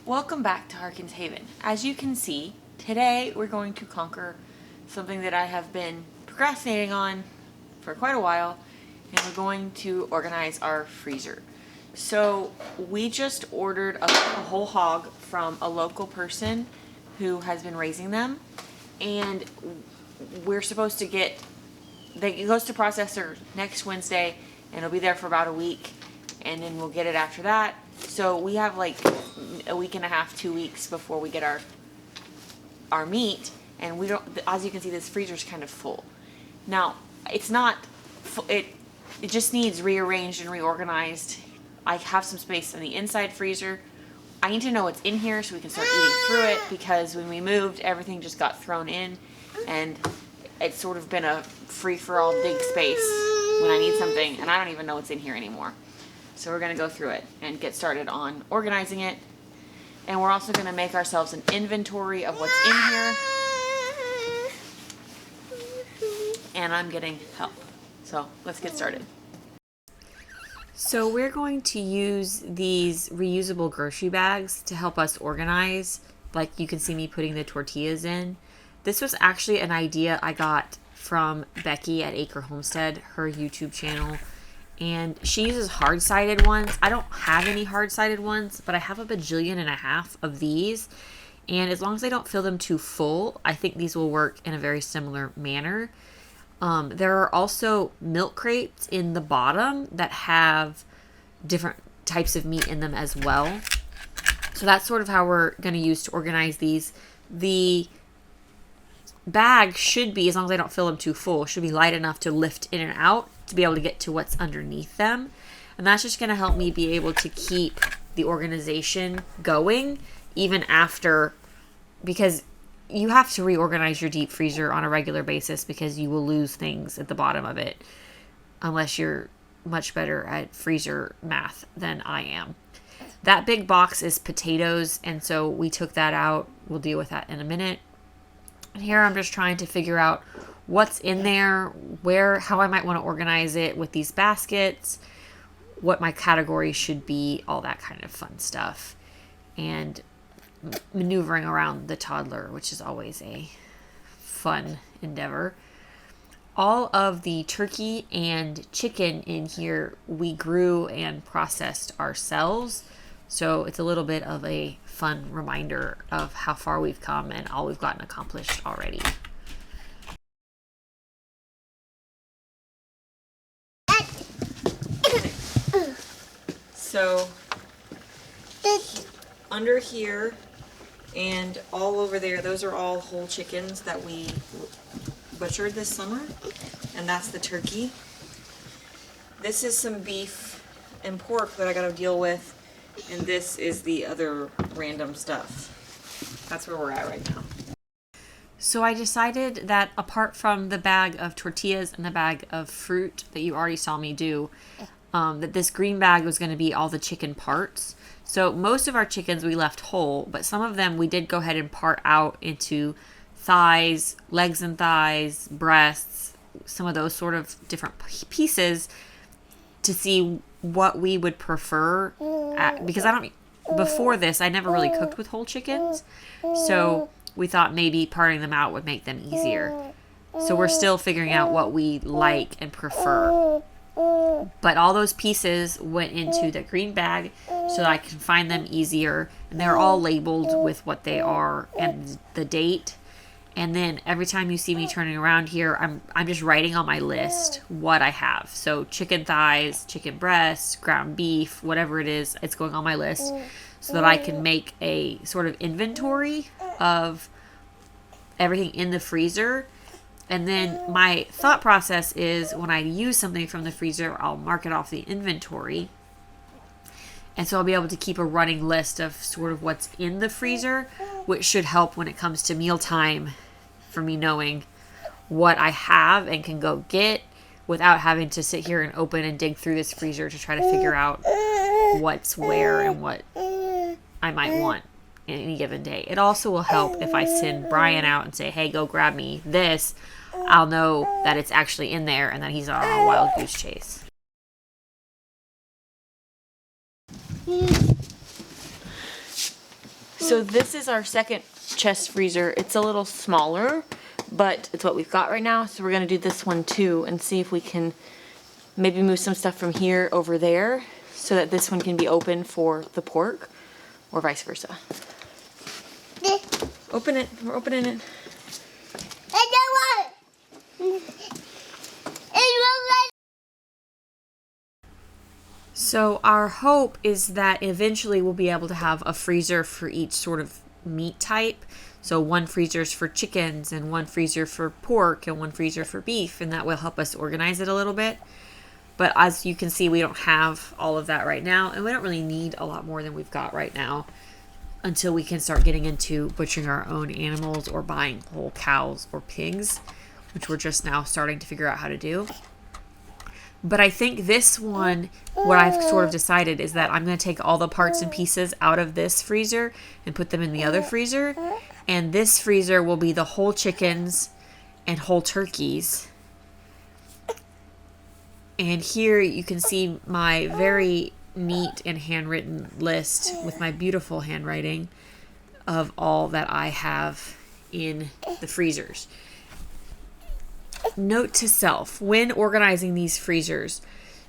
Welcome back to Harkins Haven. As you can see, today we're going to conquer something that I have been procrastinating on for quite a while, and we're going to organize our freezer. So we just ordered a whole hog from a local person who has been raising them, and we're supposed to get, it goes to processor next Wednesday, and it'll be there for about a week, and then we'll get it after that. So we have like a week and a half, 2 weeks before we get our meat, and we don't. As you can see, this freezer's kind of full. Now it's not. It just needs rearranged and reorganized. I have some space in the inside freezer. I need to know what's in here so we can start eating through it, because when we moved, everything just got thrown in, and it's sort of been a free-for-all dig space when I need something, and I don't even know what's in here anymore. So we're going to go through it and get started on organizing it. And we're also going to make ourselves an inventory of what's in here. And I'm getting help. So let's get started. So we're going to use these reusable grocery bags to help us organize. Like you can see me putting the tortillas in. This was actually an idea I got from Becky at Acre Homestead, her YouTube channel. And she uses hard-sided ones. I don't have any hard-sided ones, but I have a bajillion and a half of these. And as long as I don't fill them too full, I think these will work in a very similar manner. There are also milk crates in the bottom that have different types of meat in them as well. So that's sort of how we're going to use to organize these. The bag should be, as long as I don't fill them too full, should be light enough to lift in and out to be able to get to what's underneath them. And that's just going to help me be able to keep the organization going even after, because you have to reorganize your deep freezer on a regular basis because you will lose things at the bottom of it unless you're much better at freezer math than I am. That big box is potatoes, and so we took that out. We'll deal with that in a minute. And here I'm just trying to figure out what's in there, how I might want to organize it with these baskets, what my categories should be, all that kind of fun stuff. And maneuvering around the toddler, which is always a fun endeavor. All of the turkey and chicken in here we grew and processed ourselves. So it's a little bit of a fun reminder of how far we've come and all we've gotten accomplished already. So under here and all over there, those are all whole chickens that we butchered this summer, and that's the turkey. This is some beef and pork that I gotta deal with, and this is the other random stuff. That's where we're at right now. So I decided that apart from the bag of tortillas and the bag of fruit that you already saw me do, that this green bag was going to be all the chicken parts. So most of our chickens we left whole, but some of them we did go ahead and part out into thighs, legs and thighs, breasts, some of those sort of different pieces to see what we would prefer. Because before this, I never really cooked with whole chickens. So we thought maybe parting them out would make them easier. So we're still figuring out what we like and prefer. But all those pieces went into the green bag so that I can find them easier. And they're all labeled with what they are and the date. And then every time you see me turning around here, I'm just writing on my list what I have. So chicken thighs, chicken breasts, ground beef, whatever it is, it's going on my list so that I can make a sort of inventory of everything in the freezer. And then my thought process is when I use something from the freezer, I'll mark it off the inventory. And so I'll be able to keep a running list of sort of what's in the freezer, which should help when it comes to mealtime for me knowing what I have and can go get without having to sit here and open and dig through this freezer to try to figure out what's where and what I might want in any given day. It also will help if I send Brian out and say, hey, go grab me this. I'll know that it's actually in there and that he's on a wild goose chase. So this is our second chest freezer. It's a little smaller, but it's what we've got right now. So we're gonna do this one too and see if we can maybe move some stuff from here over there so that this one can be open for the pork, or vice versa. Open it. We're opening it. So our hope is that eventually we'll be able to have a freezer for each sort of meat type. So one freezer's for chickens and one freezer for pork and one freezer for beef, and that will help us organize it a little bit. But as you can see, we don't have all of that right now, and we don't really need a lot more than we've got right now until we can start getting into butchering our own animals or buying whole cows or pigs, which we're just now starting to figure out how to do. But I think this one, what I've sort of decided is that I'm going to take all the parts and pieces out of this freezer and put them in the other freezer. And this freezer will be the whole chickens and whole turkeys. And here you can see my very neat and handwritten list with my beautiful handwriting of all that I have in the freezers. Note to self when organizing these freezers.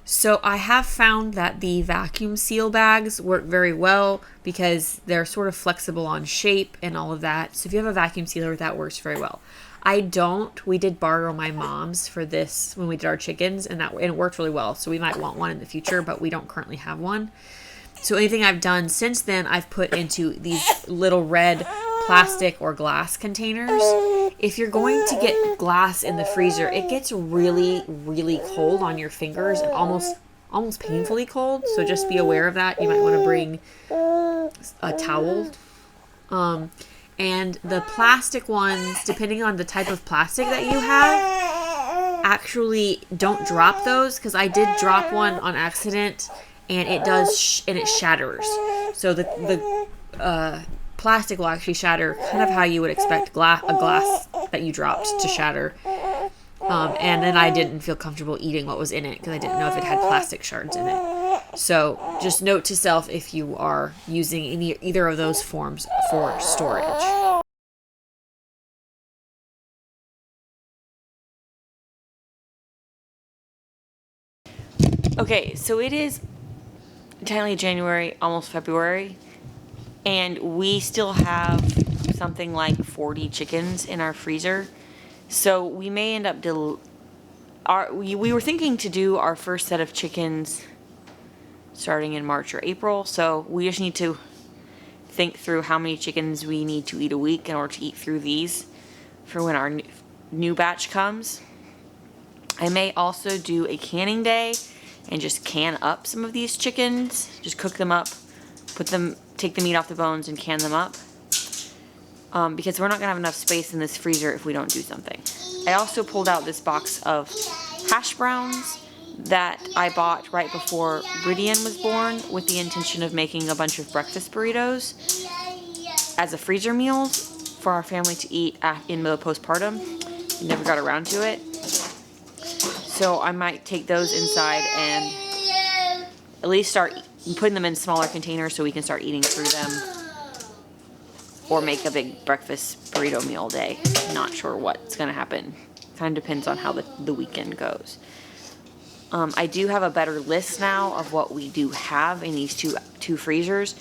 So I have found that the vacuum seal bags work very well because they're sort of flexible on shape and all of that. So if you have a vacuum sealer, that works very well. I don't. We did borrow my mom's for this when we did our chickens, and it worked really well. So we might want one in the future, but we don't currently have one. So anything I've done since then, I've put into these little red plastic or glass containers. If you're going to get glass in the freezer, it gets really, really cold on your fingers and almost painfully cold. So just be aware of that. You might want to bring a towel. And the plastic ones, depending on the type of plastic that you have, actually don't drop those, because I did drop one on accident and it does and it shatters. So the plastic will actually shatter kind of how you would expect a glass that you dropped to shatter. And then I didn't feel comfortable eating what was in it because I didn't know if it had plastic shards in it. So just note to self if you are using either of those forms for storage. Okay, so it is technically January, almost February, and we still have something like 40 chickens in our freezer. So we may end up we were thinking to do our first set of chickens starting in March or April. So we just need to think through how many chickens we need to eat a week in order to eat through these for when our new batch comes. I may also do a canning day and just can up some of these chickens, just cook them up, take the meat off the bones and can them up. Because we're not gonna have enough space in this freezer if we don't do something. I also pulled out this box of hash browns that I bought right before Bridian was born with the intention of making a bunch of breakfast burritos as a freezer meals for our family to eat in the postpartum. We never got around to it. So I might take those inside and at least start putting them in smaller containers so we can start eating through them. Or make a big breakfast burrito meal day. Not sure what's going to happen. Kind of depends on how the weekend goes. I do have a better list now of what we do have in these two freezers.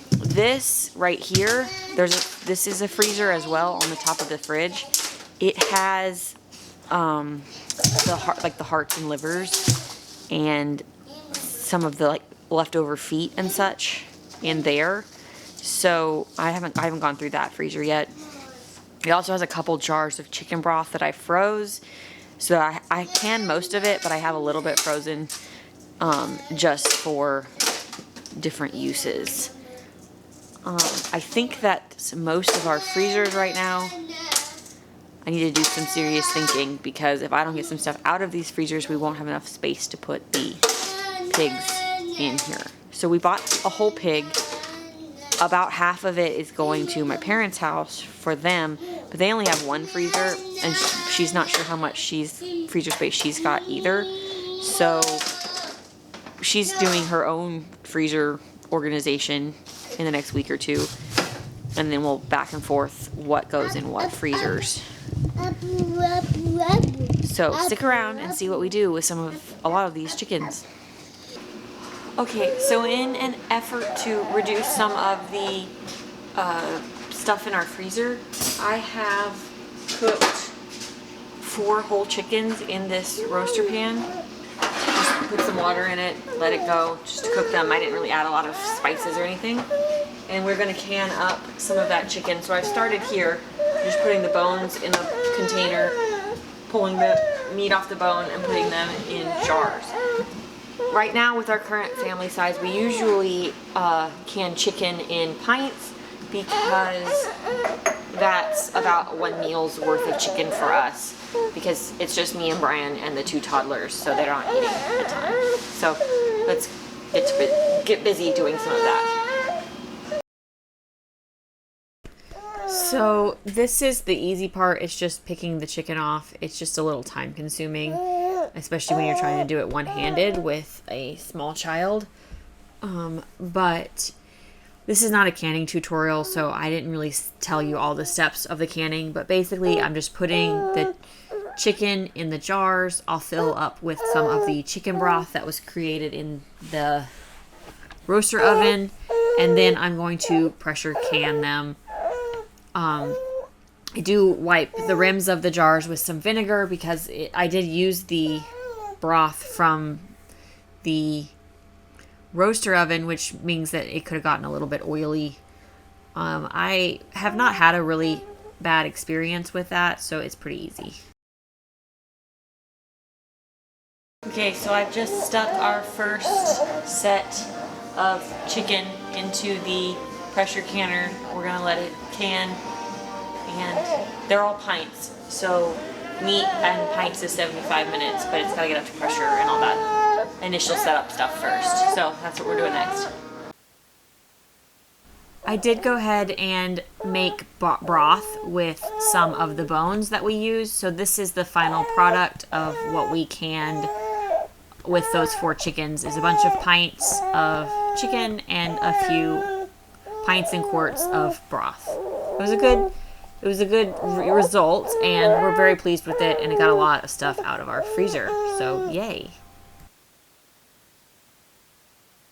This right here, this is a freezer as well on the top of the fridge. It has the hearts and livers and some of the leftover feet and such in there. So I haven't gone through that freezer yet. It also has a couple jars of chicken broth that I froze. So I can most of it, but I have a little bit frozen just for different uses. I think that most of our freezers right now, I need to do some serious thinking, because if I don't get some stuff out of these freezers, we won't have enough space to put the pigs in here. So we bought a whole pig. About half of it is going to my parents' house for them, but they only have one freezer, and she's not sure how much freezer space she's got either. So she's doing her own freezer organization in the next week or two. and then we'll back and forth what goes in what freezers. So stick around and see what we do with a lot of these chickens. Okay, so in an effort to reduce some of the stuff in our freezer, I have cooked 4 whole chickens in this roaster pan. Just put some water in it, let it go, just to cook them. I didn't really add a lot of spices or anything. And we're gonna can up some of that chicken. So I've started here, just putting the bones in a container, pulling the meat off the bone and putting them in jars. Right now, with our current family size, we usually can chicken in pints because that's about 1 meal's worth of chicken for us, because it's just me and Brian and the 2 toddlers, so they're not eating a ton. So let's get busy doing some of that. So this is the easy part. It's just picking the chicken off. It's just a little time consuming, especially when you're trying to do it one-handed with a small child. But this is not a canning tutorial, so I didn't really tell you all the steps of the canning, but basically I'm just putting the chicken in the jars. I'll fill up with some of the chicken broth that was created in the roaster oven, and then I'm going to pressure can them. I do wipe the rims of the jars with some vinegar because I did use the broth from the roaster oven, which means that it could have gotten a little bit oily. I have not had a really bad experience with that, so it's pretty easy. Okay, so I've just stuck our first set of chicken into the pressure canner. We're gonna let it can, and they're all pints, so meat and pints is 75 minutes, but it's gotta get up to pressure and all that initial setup stuff first. So that's what we're doing next. I did go ahead and make broth with some of the bones that we used. So this is the final product of what we canned with those 4 chickens, is a bunch of pints of chicken and a few pints and quarts of broth. It was a good result, and we're very pleased with it, and it got a lot of stuff out of our freezer. So yay.